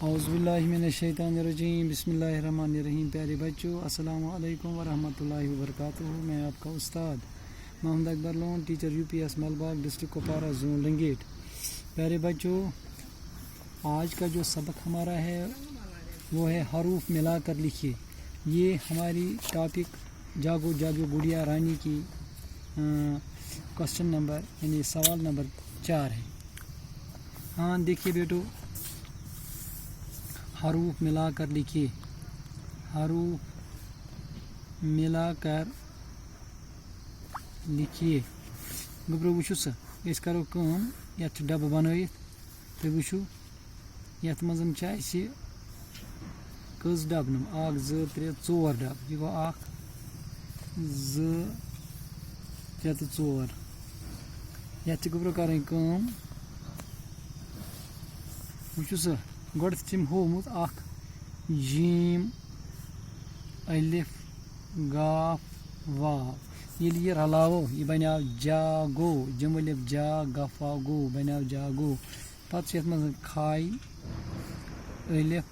اعوذ باللہ من الشیطان الرجیم بسم اللہ الرحمن الرحیم. پیارے بچوں السلام علیکم ورحمۃ اللہ وبرکاتہ. میں آپ کا استاد Mohammad Akbar Lone, teacher UPS Malbagh, district Kupwara, zone Langate. پیارے بچوں، آج کا جو سبق ہمارا ہے وہ ہے حروف ملا کر لکھیے. یہ ہماری ٹاپک جاگو جاگو گڑیا رانی کی کوشچن نمبر یعنی سوال نمبر 4 ہے. ہاں دیکھیے بیٹو، حروف ملا کر لکھیے. حروف ملا کر لکھیے. گبرو وچھو سا اس کرو کام، یتھ ڈبہ بنٲیِتھ تُہۍ وٕچھِو یتھ منٛز چھِ اَسہِ کٔژ ڈبہٕ نِم 1 2 3 4 ڈبہٕ. یہِ گوٚو 1 2 3 تہٕ 4. یتھ چھِ گوٚبرو کَرٕنۍ کٲم، وٕچھِو سا گۄڈٕ چھِم ہومُت اکھ جیم الف گاف واو. ییٚلہِ یہِ رلاوو یہِ بنیٛو جاگو، جم الف جا گفا گو بنیٛو جاگو. پتہٕ چھِ یتھ منٛز کھاے الف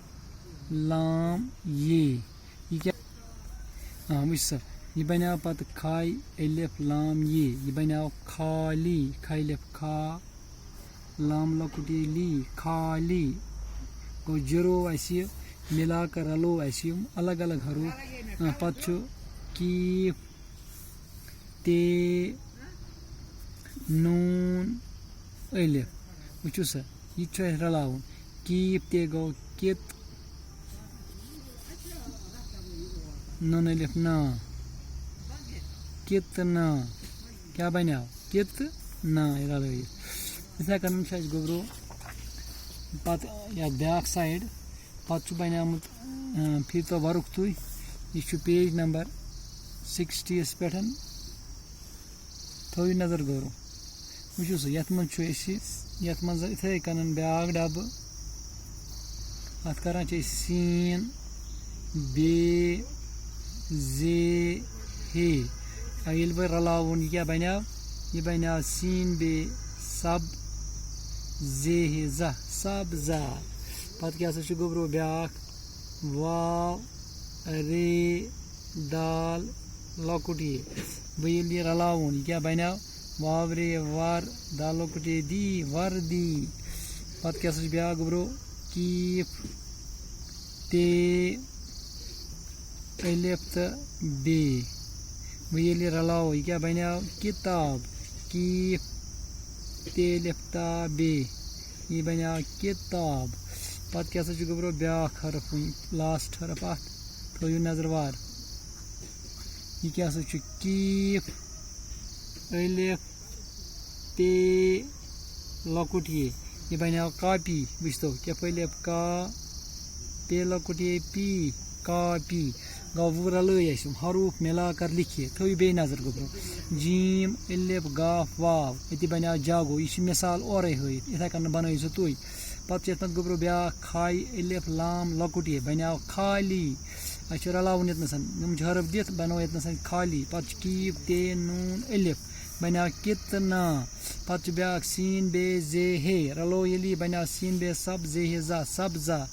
لام یہ. یہِ کیٛاہ وٕچھ سا یہِ بنیٛو پتہٕ کھاے الف لام یہ. یہِ بنیٛو کھالی، کھاے الف کھا لام لۄکُٹ یہِ لی کھالی. گوٚو جِرو اَسہِ مِلا کر رلو اَسہِ یِم الگ الگ حروف. پتہٕ چھُ کیٖف تے نوٗن الف. وٕچھِو سا یہِ چھُ اَسہِ رلاوُن. کیٖف تے گوٚو کِت، نوٗن الف نا، کِتنا. کیٛاہ بنیٛو کِتنا رلٲیِتھ. یِتھَے کٔنۍ چھُ اَسہِ گوٚبرو پتہٕ یتھ بیٛاکھ سایڈ. پتہٕ چھُ بنیومُت پھیٖرۍ تو ورُق تُہۍ. یہِ چھُ پیج نمبر 60 یس پٮ۪ٹھ. تھٲیِو نظر گوٚبرو. وٕچھِو سا یتھ منٛز چھُ أسۍ یتھ منٛز یِتھَے کٔنۍ بیٛاکھ ڈبہٕ. اتھ کران چھِ أسۍ سین بے زے ہے. ییٚلہِ وۄنۍ رلاوُن یہِ کیٛاہ بنیٛو، یہِ بنیٛو سین بے سب زے ہے زا سبزا. پتہٕ کیٛاہ سا چھُ گوٚبرو بیٛاکھ واو رے دال لۄکُٹ یے. وۄنۍ ییٚلہِ یہِ رلاوُن یہِ کیٛاہ بنیٛو واو رے ور دال لۄکُٹ یے دی وردی. پتہٕ کیٛاہ سا چھُ بیٛاکھ گوٚبرو کیٖف تے الف تہٕ بے. وۄنۍ ییٚلہِ یہِ رلاوو یہِ کیٛاہ بنیٛو کِتاب. کیٖف تے الف تا بے یہِ بنیٛو کِتاب. پتہٕ کیٛاہ سا چھُ گوٚبرو بیٛاکھ حرف وٕنۍ لاسٹ حرف اتھ. تھٲیِو نظر وار. یہِ کیٛاہ سا چھُ کیٖف الف تے لۄکُٹ یے. یہِ بنیٛو کاپی. وٕچھتو کیٛاہ الف کا پے لۄکُٹ یے پی کاپی. گوٚو وۄنۍ رلٲے اَسہِ یِم حروف مِلا کر لکھیے. تھٲیِو بیٚیہِ نظر گوٚبرو جیٖم الف گاف واو. أتی بنیٛو جاگو. یہِ چھِ مثال اورَے ہٲیِتھ. یِتھَے کٔنۍ بنٲیِو سا تُہۍ. پتہٕ چھِ یتھ منٛز گوٚبرو بیٛاکھ کھاے الف لام لۄکُٹ یے بنیٛو خالی. اَسہِ چھُ رلاوُن ییٚتنَس یِم چھِ حرف دِتھ بنوو ییٚتنَس خالی. پتہٕ چھُ کیٖف تے نوٗن الف بنیٛو کِتنا. پتہٕ چھُ بیٛاکھ سین بے زے ہے رلو ییٚلہِ یہِ بنیٛو سین بے سب زے ہے زا سبزا.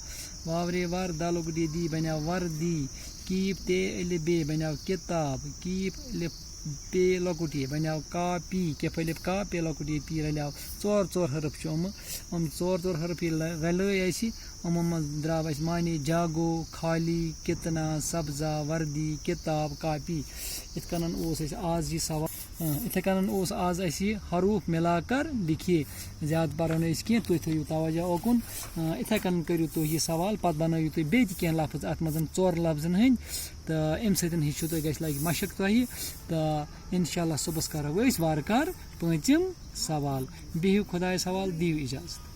واو رے ور دا لۄکُٹ یے دی بنیٛو وردی. کیٖف تے الف بے بنیٛو کِتاب. کیٖف الف پے لۄکُٹ یے بنیٛو کاپی. کیف الف کا پے لۄکُٹ یے پی رلیو. ژور حرف چھِ یِم ژور حرف ییٚلہِ رلٲے اَسہِ یِمو منٛز درٛاو اَسہِ معنے جاگو خالی کِتنا سبزا وردی کِتاب کاپی. یِتھ کٔنۍ اوس اَسہِ آز یہِ سوال. یِتھَے کٔنۍ اوس آز اَسہِ یہِ حروف مِلا کر لکھیے. زیادٕ پرو نہٕ أسۍ کینٛہہ. تُہۍ تھٲیِو توجہ اوکُن. یِتھَے کٔنۍ کٔرِو تُہۍ یہِ سوال. پتہٕ بنٲیِو تُہۍ بیٚیہِ تہِ کینٛہہ لفظ اتھ منٛز 4 لفظن ہٕنٛدۍ. تہٕ اَمہِ سۭتۍ ہیٚچھِو تُہۍ گژھِ لگہِ مشق تۄہہِ. تہٕ اِنشاء اللہ صُبحس کرو أسۍ وارٕ کارٕ 5م سوال. بِہِو خۄدایَس حوالہٕ. دِیِو اِجازت.